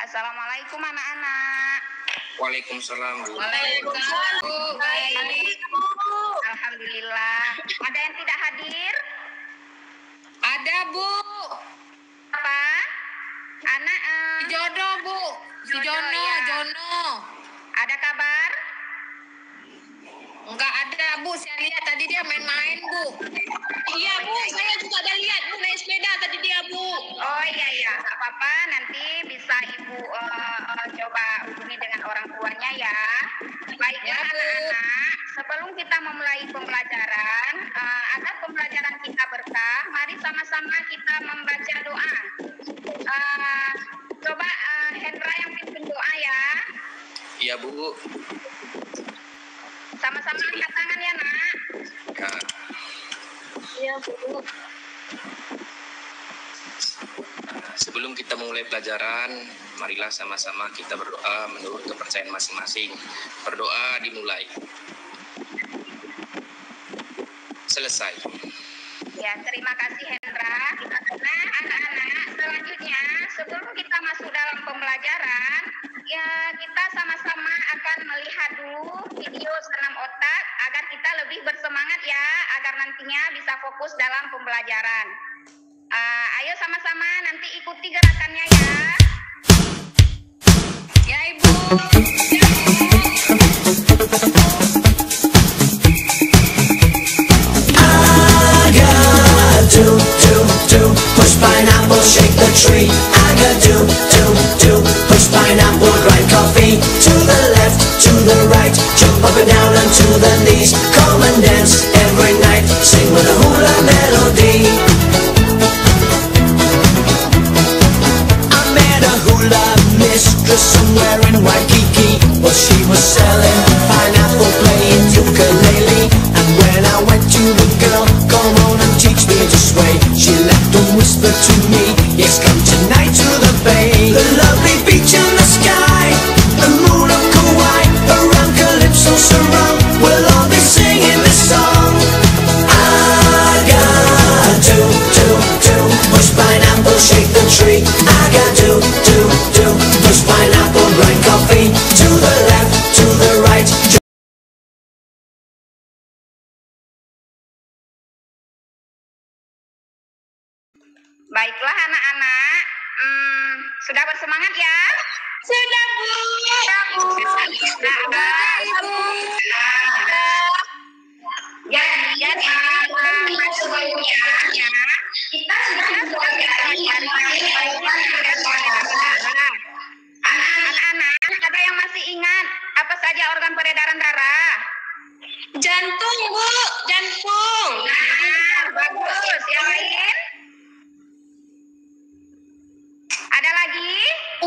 Assalamualaikum anak-anak. Waalaikumsalam, Bu. Waalaikumsalam, Bu. Baik. Alhamdulillah. Ada yang tidak hadir? Ada, Bu. Apa? Anak Si Jono, Bu. Si Jono, ya. Jono. Ada kabar? Enggak ada, Bu. Saya lihat tadi dia main-main, Bu. Iya, Bu. Saya juga ada lihat, Bu. Naik sepeda tadi dia, Bu. Oh iya, nggak apa-apa. Nanti bisa Ibu coba hubungi dengan orang tuanya ya. Baiklah Ya, Bu. anak-anak, sebelum kita memulai pembelajaran, agar pembelajaran kita berkah, mari sama-sama kita membaca doa. Coba Hendra yang pimpin doa ya. Iya, Bu. Sama-sama angkat tangan ya, nak. Ya. Iya, Bu. Sebelum kita memulai pelajaran, marilah sama-sama kita berdoa menurut kepercayaan masing-masing. Berdoa dimulai. Selesai. Ya, terima kasih Hendra. Nah, anak-anak, selanjutnya sebelum kita masuk dalam pembelajaran, ya kita sama-sama akan melihat dulu video senam otak agar kita lebih bersemangat ya, agar nantinya bisa fokus dalam pembelajaran. Ayo sama-sama nanti ikuti gerakannya ya. Ya, Ibu. Do, push pineapple, shake the tree. I got do, push pineapple, grind coffee. To the left, to the right, jump up and down onto the knees. Come and dance every night, sing with a hula melody. I met a hula mistress somewhere in Waikiki. Well, she was selling pineapple, playing ukulele. And when I went to the girl, come on and teach me to sway, she laughed and whispered to me, yes, come tonight to the bay. The lovely beach and the sky, the moon of Kauai, around Calypso surround, we'll all be singing this song. I got do, push pineapple, shake the tree. I got do, push pineapple, grind coffee. To the left, to the right. Baiklah anak-anak, sudah bersemangat ya? Sudah, Bu. Jadi sebelumnya kita sudah pelajari anak-anak, ada yang masih ingat apa saja organ peredaran darah? Jantung, Bu. Jantung. Nah, bagus. Yang lain? Ada lagi?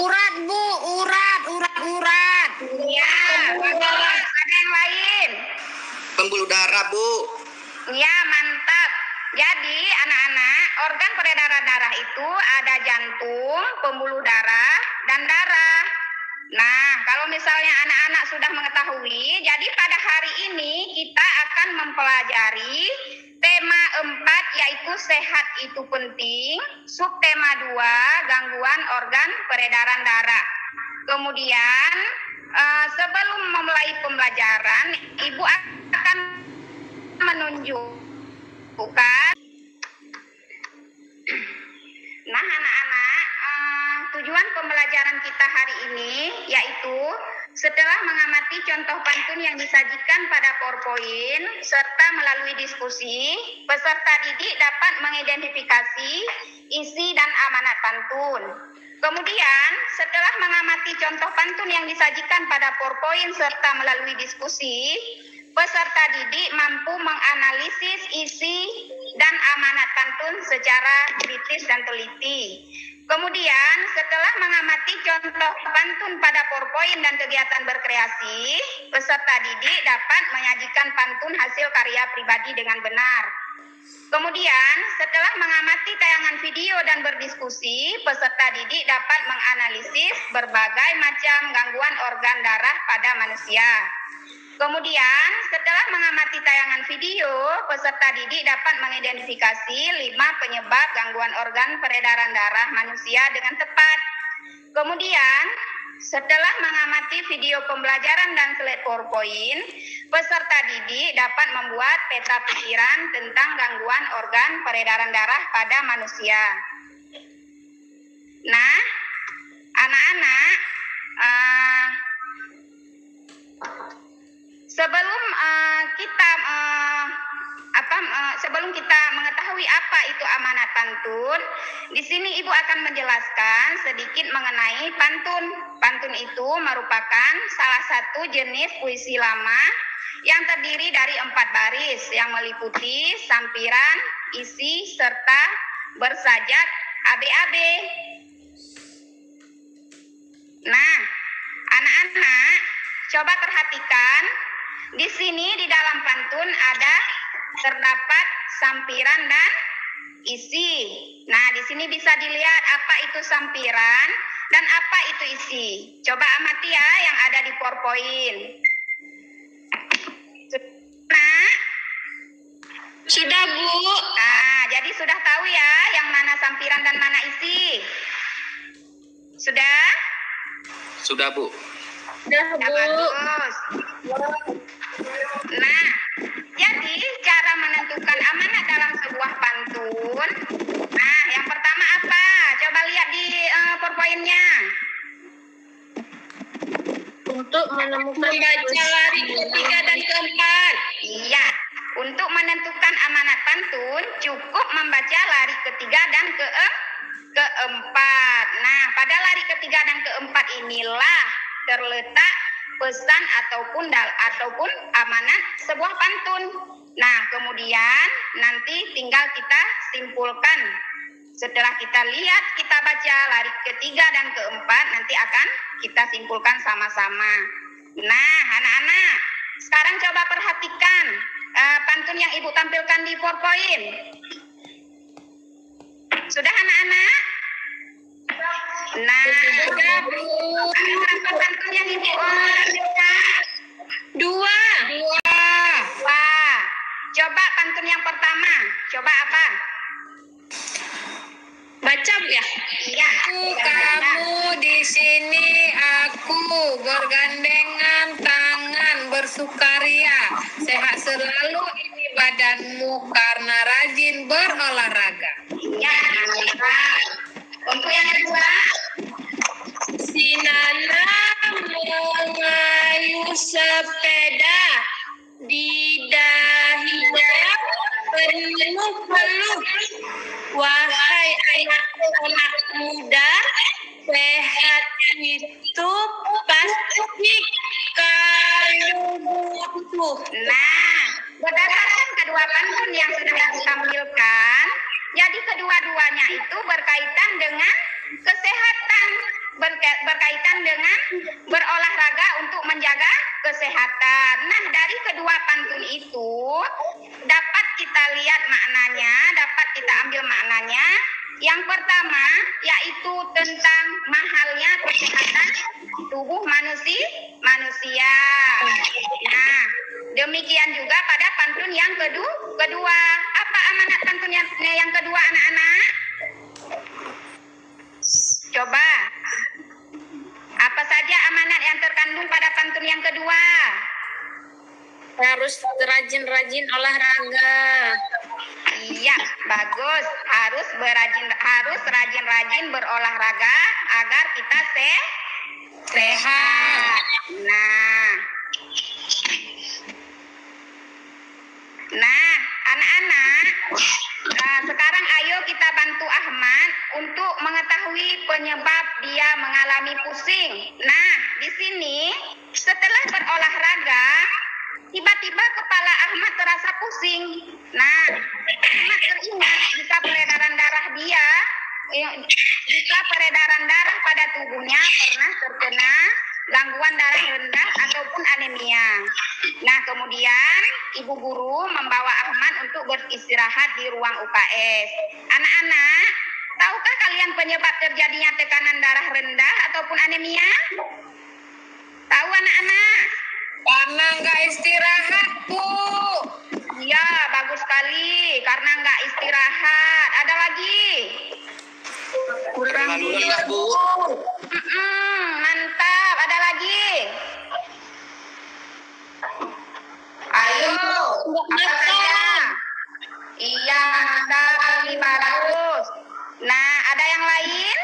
Urat, Bu. Urat. Ya, bagus. Ada yang lain? Pembuluh darah, Bu. Ya, mantap. Jadi, anak-anak, organ peredaran darah itu ada jantung, pembuluh darah, dan darah. Nah, kalau misalnya anak-anak sudah mengetahui, jadi pada hari ini kita akan mempelajari tema 4 yaitu sehat itu penting, subtema 2 gangguan organ peredaran darah. Kemudian sebelum memulai pembelajaran, Ibu akan menunjukkan. Nah, anak-anak, tujuan pembelajaran kita hari ini yaitu setelah mengamati contoh pantun yang disajikan pada PowerPoint serta melalui diskusi, peserta didik dapat mengidentifikasi isi dan amanat pantun. Kemudian, setelah mengamati contoh pantun yang disajikan pada PowerPoint serta melalui diskusi, peserta didik mampu menganalisis isi dan amanat pantun secara kritis dan teliti. Kemudian, setelah mengamati contoh pantun pada PowerPoint dan kegiatan berkreasi, peserta didik dapat menyajikan pantun hasil karya pribadi dengan benar. Kemudian, setelah mengamati tayangan video dan berdiskusi, peserta didik dapat menganalisis berbagai macam gangguan organ darah pada manusia. Kemudian, setelah mengamati tayangan video, peserta didik dapat mengidentifikasi 5 penyebab gangguan organ peredaran darah manusia dengan tepat. Kemudian, setelah mengamati video pembelajaran dan slide PowerPoint, peserta didik dapat membuat peta pikiran tentang gangguan organ peredaran darah pada manusia. Nah, anak-anak, sebelum kita mengetahui apa itu amanat pantun, di sini Ibu akan menjelaskan sedikit mengenai pantun. Pantun itu merupakan salah satu jenis puisi lama yang terdiri dari 4 baris yang meliputi sampiran, isi, serta bersajak AB-AB. Nah, anak-anak, coba perhatikan di sini di dalam pantun terdapat sampiran dan isi. Nah, di sini bisa dilihat apa itu sampiran dan apa itu isi. Coba amati ya yang ada di PowerPoint. Nah, Sudah, Bu. nah, jadi sudah tahu ya yang mana sampiran dan mana isi. Sudah? Sudah, Bu. Sudah, Ya, Bu. bagus. Nah, jadi cara menentukan amanat dalam sebuah pantun. Nah, yang pertama apa? Coba lihat di PowerPoint-nya. Untuk menemukan membaca lari ketiga dan keempat. Iya, untuk menentukan amanat pantun cukup membaca lari ketiga dan keempat. Nah, pada lari ketiga dan keempat inilah terletak pesan ataupun amanat sebuah pantun. Nah, kemudian nanti tinggal kita simpulkan. Setelah kita lihat, kita baca lari ketiga dan keempat, nanti akan kita simpulkan sama-sama. Nah, anak-anak, sekarang coba perhatikan pantun yang Ibu tampilkan di PowerPoint. Sudah, anak-anak? Nah, Sudah, Bu. ada berapa pantun yang Ibu tampilkan? 2. Wah, coba pantun yang pertama. Coba apa? Baca, Bu ya. Iya. Kamu di sini, aku bergandengan tangan bersukaria. Sehat selalu ini badanmu karena rajin berolahraga. Iya. Untuk yang kedua, Si Nana mengayuh sepeda di dahinya penuh-penuh. Wahai anak muda, sehat itu pasti kamu butuh. nah, berdasarkan kedua pantun yang sudah Ibu tampilkan, jadi kedua-duanya itu berkaitan dengan kesehatan, berkaitan dengan berolahraga untuk menjaga kesehatan. Nah, dari kedua pantun itu dapat kita lihat maknanya, dapat kita ambil maknanya. Yang pertama yaitu tentang mahalnya kesehatan tubuh manusia. Nah, demikian juga pada pantun yang kedua. Apa amanat pantun yang kedua, anak-anak? Coba. Apa saja amanat yang terkandung pada pantun yang kedua? Harus rajin-rajin olahraga. Iya, bagus. Harus rajin-rajin berolahraga agar kita sehat. Nah, anak-anak, sekarang ayo kita bantu Ahmad untuk mengetahui penyebab dia mengalami pusing. Nah, di sini setelah berolahraga, tiba-tiba kepala Ahmad terasa pusing. Nah, Ahmad teringat jika peredaran darah pada tubuhnya pernah terkena gangguan darah rendah ataupun anemia. Nah, kemudian ibu guru membawa Ahmad untuk beristirahat di ruang UKS. Anak-anak, tahukah kalian penyebab terjadinya tekanan darah rendah ataupun anemia? Tahu, anak-anak? Karena nggak istirahat, Bu. Iya, bagus sekali. Karena nggak istirahat. Ada lagi? Terlalu lelah, Bu. Mantap. Ada lagi? Ayo. Apa saja? Iya, mantap. Ini bagus. Nah, ada yang lain?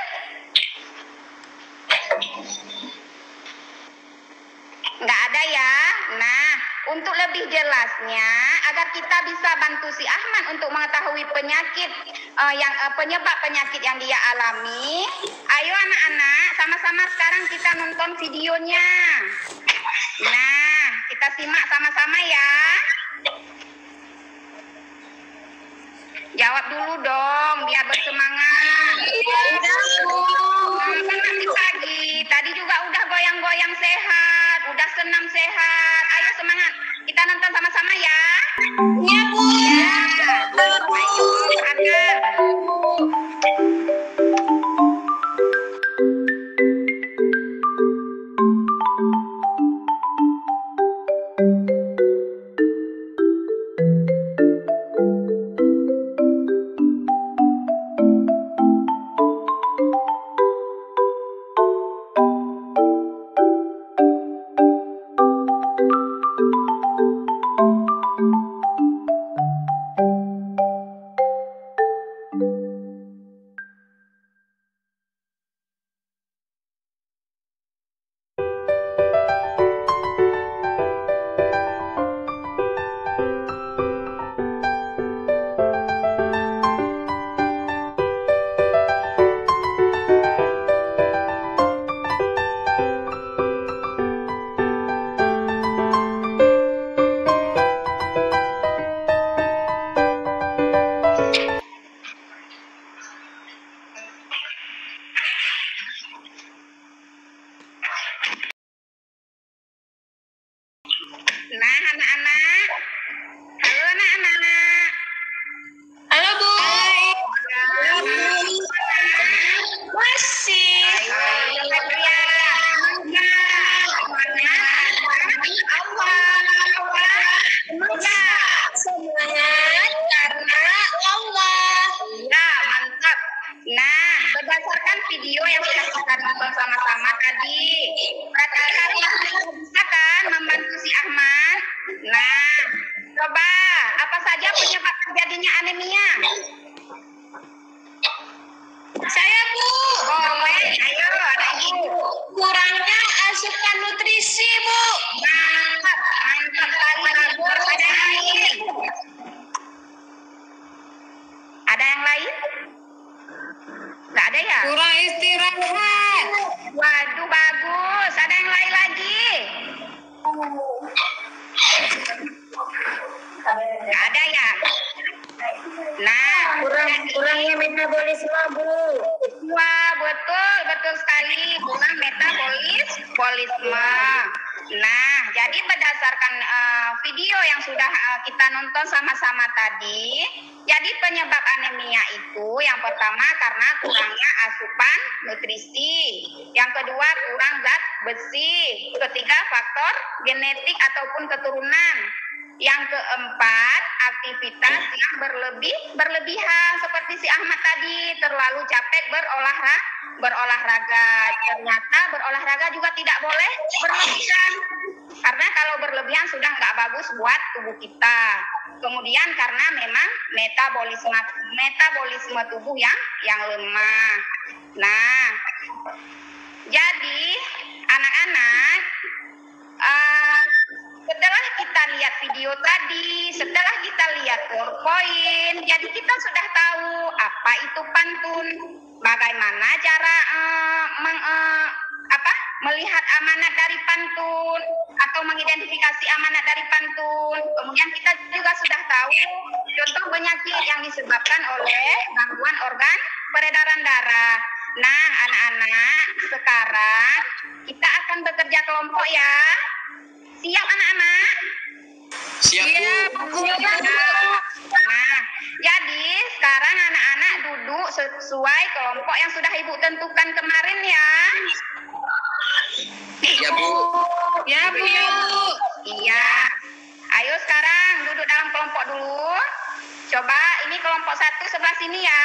Nggak ada ya? Nah, untuk lebih jelasnya, agar kita bisa bantu si Ahmad untuk mengetahui penyakit penyebab penyakit yang dia alami, ayo anak-anak, sama-sama sekarang kita nonton videonya. Nah, kita simak sama-sama ya. Jawab dulu dong, biar bersemangat. Kan nanti pagi, tadi juga udah goyang-goyang sehat, udah senam sehat. Ayo semangat, kita nonton sama-sama ya. Iya, Bu. Ya, ayo, Agar. Nah, anak-anak. Halo anak-anak. Halo, Bu. Ya, Masih. ayo, ya. Semangat karena Allah. Ya, mantap. Nah, berdasarkan video yang sudah kita nonton sama-sama tadi, berarti sekarang kita bisa kan membantu si Ahmad? Nah, coba apa saja penyebab terjadinya anemia? Saya, Bu. Boleh, ayo, ada ibu. Kurangnya asupan nutrisi, Bu. Mantap, mantap sekali, bagus. Ada yang lain? Ada yang lain? Nggak ada ya? Kurang istirahat. Waduh, bagus. Ada yang lain lagi? Nggak ada ya? Nah, Kurangnya metabolisme, Bu. wah, betul sekali. Kurang metabolisme. Nah, jadi berdasarkan video yang sudah kita nonton sama-sama tadi, jadi penyebab anemia itu yang pertama karena kurangnya asupan nutrisi, yang kedua kurang zat besi, ketiga faktor genetik ataupun keturunan, yang keempat aktivitas yang berlebihan seperti si Ahmad tadi, terlalu capek berolahraga. Ternyata berolahraga juga tidak boleh berlebihan, karena kalau berlebihan sudah nggak bagus buat tubuh kita. Kemudian karena memang metabolisme tubuh yang lemah. Nah, jadi anak-anak, setelah kita lihat video tadi, setelah kita lihat PowerPoint, jadi kita sudah tahu apa itu pantun, bagaimana cara melihat amanat dari pantun atau mengidentifikasi amanat dari pantun. Kemudian kita juga sudah tahu contoh penyakit yang disebabkan oleh gangguan organ peredaran darah. Nah, anak-anak, sekarang kita akan bekerja kelompok ya. Siap anak-anak? Siap, Bu. Nah, jadi sekarang anak-anak duduk sesuai kelompok yang sudah Ibu tentukan kemarin ya. Ya, Bu. Ya, Bu. Iya. Ayo sekarang duduk dalam kelompok dulu. Coba ini kelompok 1 sebelah sini ya.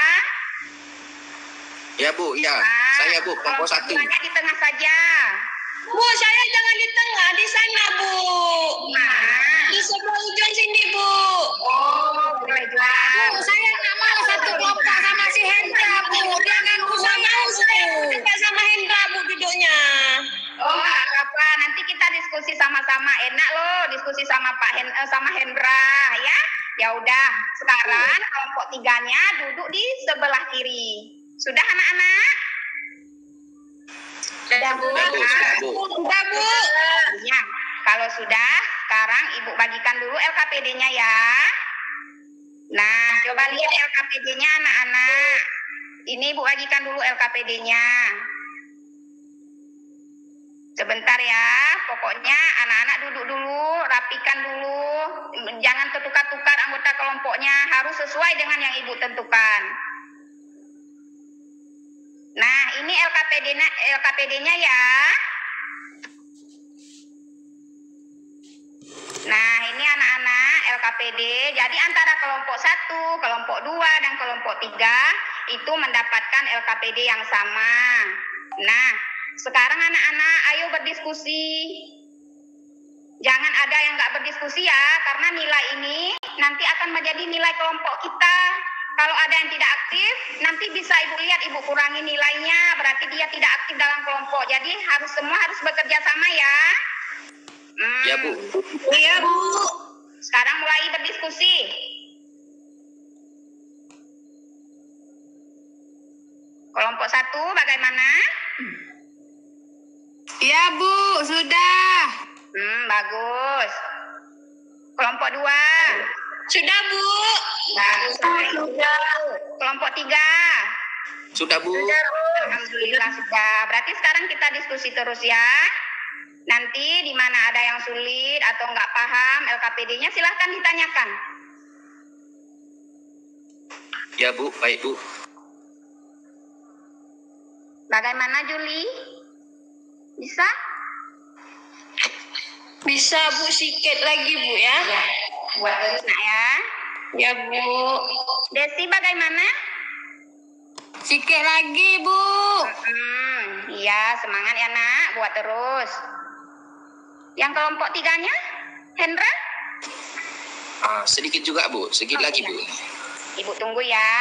Ya Bu, ya. Saya Bu, kelompok 1. Kelompok di tengah saja. Bu, saya jangan di tengah, di sana Bu. Nah. Di sebelah ujung sini Bu. Oh, baiklah. Bu, saya nggak mau satu kelompok sama si Hendra Bu. Dia ganggu saya. Saya tidak sama Hendra Bu duduknya. Oh, nggak apa-apa. Nanti kita diskusi sama-sama. Enak loh diskusi sama sama Hendra, ya. Ya udah. Sekarang kelompok 3-nya duduk di sebelah kiri. Sudah anak-anak? Sudah Bu. Sudah Bu. Ya. Kalau sudah, sekarang Ibu bagikan dulu LKPD-nya ya. Nah, coba lihat LKPD-nya anak-anak. Ini Ibu bagikan dulu LKPD-nya. Sebentar ya, pokoknya anak-anak duduk dulu, rapikan dulu. Jangan tertukar-tukar anggota kelompoknya, harus sesuai dengan yang Ibu tentukan. Nah, ini LKPD-nya ya. Nah, ini anak-anak LKPD. Jadi antara kelompok 1, kelompok 2, dan kelompok 3 itu mendapatkan LKPD yang sama. Nah, sekarang anak-anak ayo berdiskusi. Jangan ada yang nggak berdiskusi ya, karena nilai ini nanti akan menjadi nilai kelompok kita. Kalau ada yang tidak aktif, nanti bisa Ibu lihat, Ibu kurangi nilainya, berarti dia tidak aktif dalam kelompok. Jadi semua harus bekerja sama ya. Ya Bu. Iya Bu. Sekarang mulai berdiskusi. Kelompok 1 bagaimana? Iya Bu, sudah. Bagus. Kelompok 2. Sudah Bu. Bagus. Kelompok 3. Sudah Bu. Alhamdulillah sudah. Berarti sekarang kita diskusi terus ya. Nanti di mana ada yang sulit atau nggak paham LKPD-nya silahkan ditanyakan. Ya Bu, baik Bu. Bagaimana Juli? Bisa? Bisa Bu, sikit lagi Bu ya. Buat terus nak ya. Ya Bu. Desi bagaimana? Sikit lagi Bu. Iya, semangat ya nak, buat terus. Yang kelompok 3-nya, Hendra? Sedikit juga Bu, sedikit lagi Bu. Ibu tunggu ya.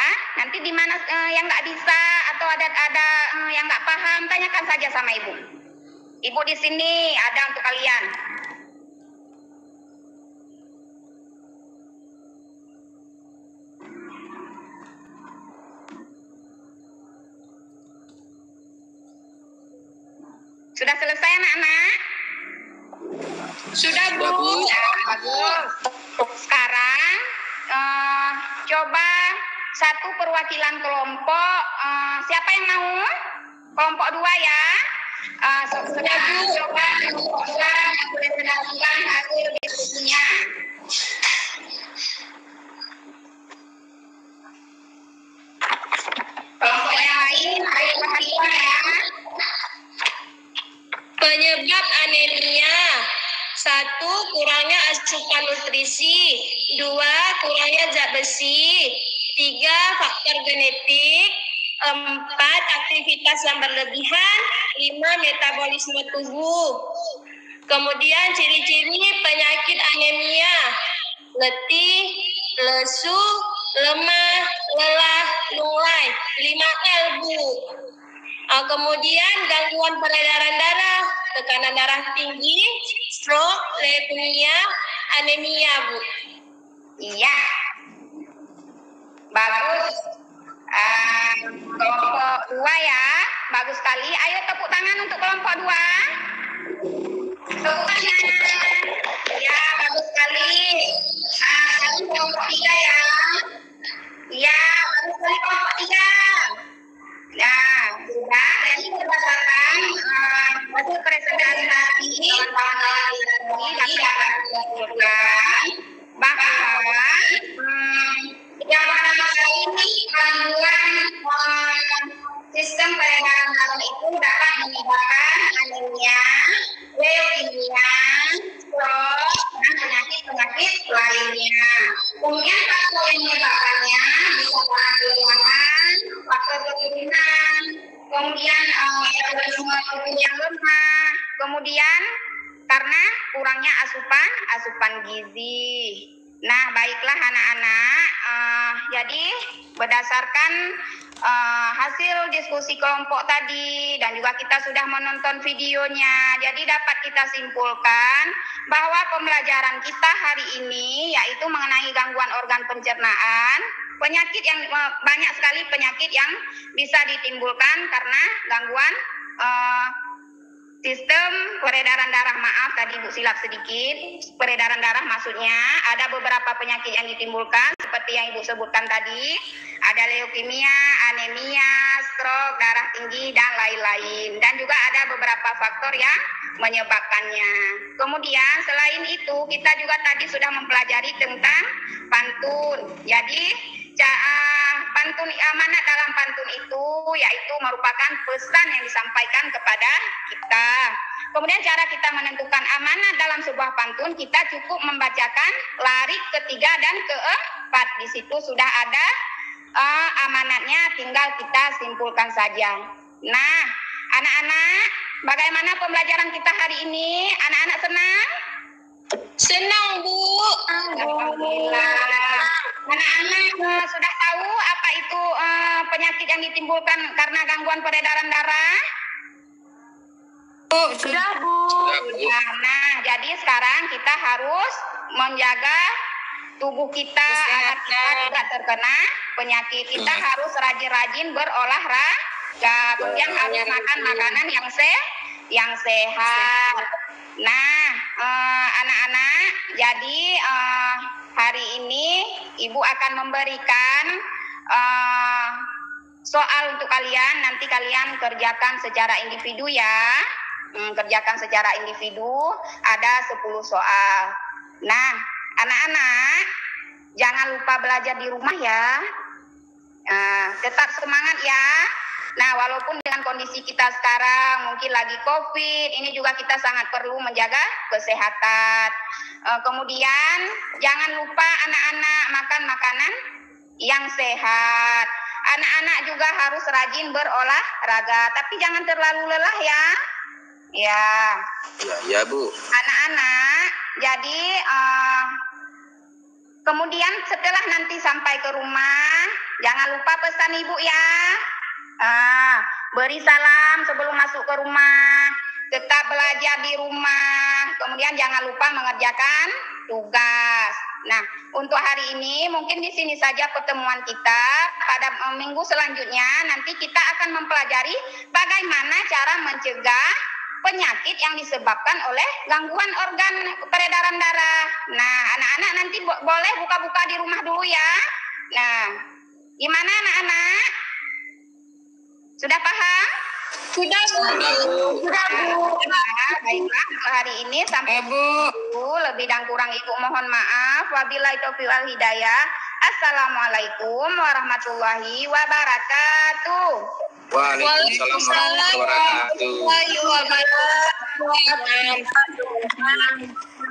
Nanti di mana yang nggak bisa atau ada yang nggak paham, tanyakan saja sama Ibu. Ibu di sini ada untuk kalian. Sudah selesai anak-anak? Sudah Bu. Bagus. Sekarang coba satu perwakilan kelompok. Siapa yang mau? Kelompok 2 ya. Sekarang coba kelompok 2 boleh menentukan hasil diskusinya. Kelompok yang lain ayo perhatikan ya. Penyebab anemia. 1. Kurangnya asupan nutrisi. 2. Kurangnya zat besi. 3. Faktor genetik. 4. Aktivitas yang berlebihan. 5. Metabolisme tubuh. Kemudian ciri-ciri penyakit anemia. Letih, lesu, lemah, lelah, lunglai. 5L Bu. Kemudian gangguan peredaran darah, tekanan darah tinggi, stroke, leukemia, anemia Bu. Iya. Bagus. Kelompok 2 ya. Bagus sekali. Ayo tepuk tangan untuk kelompok 2. Tepuk tangan. Ya, bagus sekali. Sekarang kelompok 3 ya. Iya, bagus sekali kelompok 3. Nah, sudah. Jadi berdasarkan hasil presentasi kawan-kawan ini dapat menunjukkan bahwa yang pertama ini gangguan sistem peredaran darah itu dapat menyebabkan anemia, leukemia, stroke, dan penyakit-penyakit lainnya. Kemudian faktor yang menyebabkannya bisa karena faktor keturunan, kemudian metabolisme tubuh yang lemah, kemudian karena kurangnya asupan gizi. Nah, baiklah anak-anak, jadi berdasarkan hasil diskusi kelompok tadi dan juga kita sudah menonton videonya, jadi dapat kita simpulkan bahwa pembelajaran kita hari ini yaitu mengenai gangguan organ pencernaan, penyakit yang banyak sekali penyakit yang bisa ditimbulkan karena gangguan sistem peredaran darah. Maaf tadi Bu silap sedikit, peredaran darah maksudnya ada beberapa penyakit yang ditimbulkan seperti yang Ibu sebutkan tadi, ada leukemia, anemia, stroke, darah tinggi dan lain-lain, dan juga ada beberapa faktor yang menyebabkannya. Kemudian selain itu kita juga tadi sudah mempelajari tentang pantun. Jadi pantun, amanat dalam pantun itu yaitu merupakan pesan yang disampaikan kepada kita. Kemudian cara kita menentukan amanat dalam sebuah pantun, kita cukup membacakan larik ketiga dan keempat. Di situ sudah ada amanatnya, tinggal kita simpulkan saja. Nah, anak-anak, bagaimana pembelajaran kita hari ini? Anak-anak senang? Senang, Bu. Alhamdulillah. Anak-anak sudah tahu apa itu penyakit yang ditimbulkan karena gangguan peredaran darah? Sudah, Bu. Nah, jadi sekarang kita harus menjaga tubuh kita agar kita tidak terkena penyakit. Kita harus rajin-rajin berolahraga. Kemudian harus makan makanan yang sehat. Nah, anak-anak, jadi hari ini Ibu akan memberikan soal untuk kalian. Nanti kalian kerjakan secara individu ya. Kerjakan secara individu, ada 10 soal. Nah, anak-anak, jangan lupa belajar di rumah ya. Tetap semangat ya. Nah, walaupun dengan kondisi kita sekarang mungkin lagi COVID, ini juga kita sangat perlu menjaga kesehatan. Kemudian jangan lupa anak-anak makan makanan yang sehat. Anak-anak juga harus rajin berolahraga, tapi jangan terlalu lelah ya. Ya, Bu. Anak-anak, jadi kemudian setelah nanti sampai ke rumah, jangan lupa pesan Ibu ya. Beri salam sebelum masuk ke rumah, tetap belajar di rumah, kemudian jangan lupa mengerjakan tugas. Nah, untuk hari ini mungkin di sini saja pertemuan kita. Pada minggu selanjutnya nanti kita akan mempelajari bagaimana cara mencegah penyakit yang disebabkan oleh gangguan organ peredaran darah. Nah, anak-anak nanti boleh buka-buka di rumah dulu ya. Nah, gimana anak-anak? Sudah paham? Sudah, Bu. Nah, baiklah untuk hari ini sampai Bu. Lebih dan kurang Ibu mohon maaf. Wabillahi taufiq wal hidayah. Assalamualaikum warahmatullahi wabarakatuh. Waalaikumsalam warahmatullahi wabarakatuh. Waalaikumsalam warahmatullahi wabarakatuh.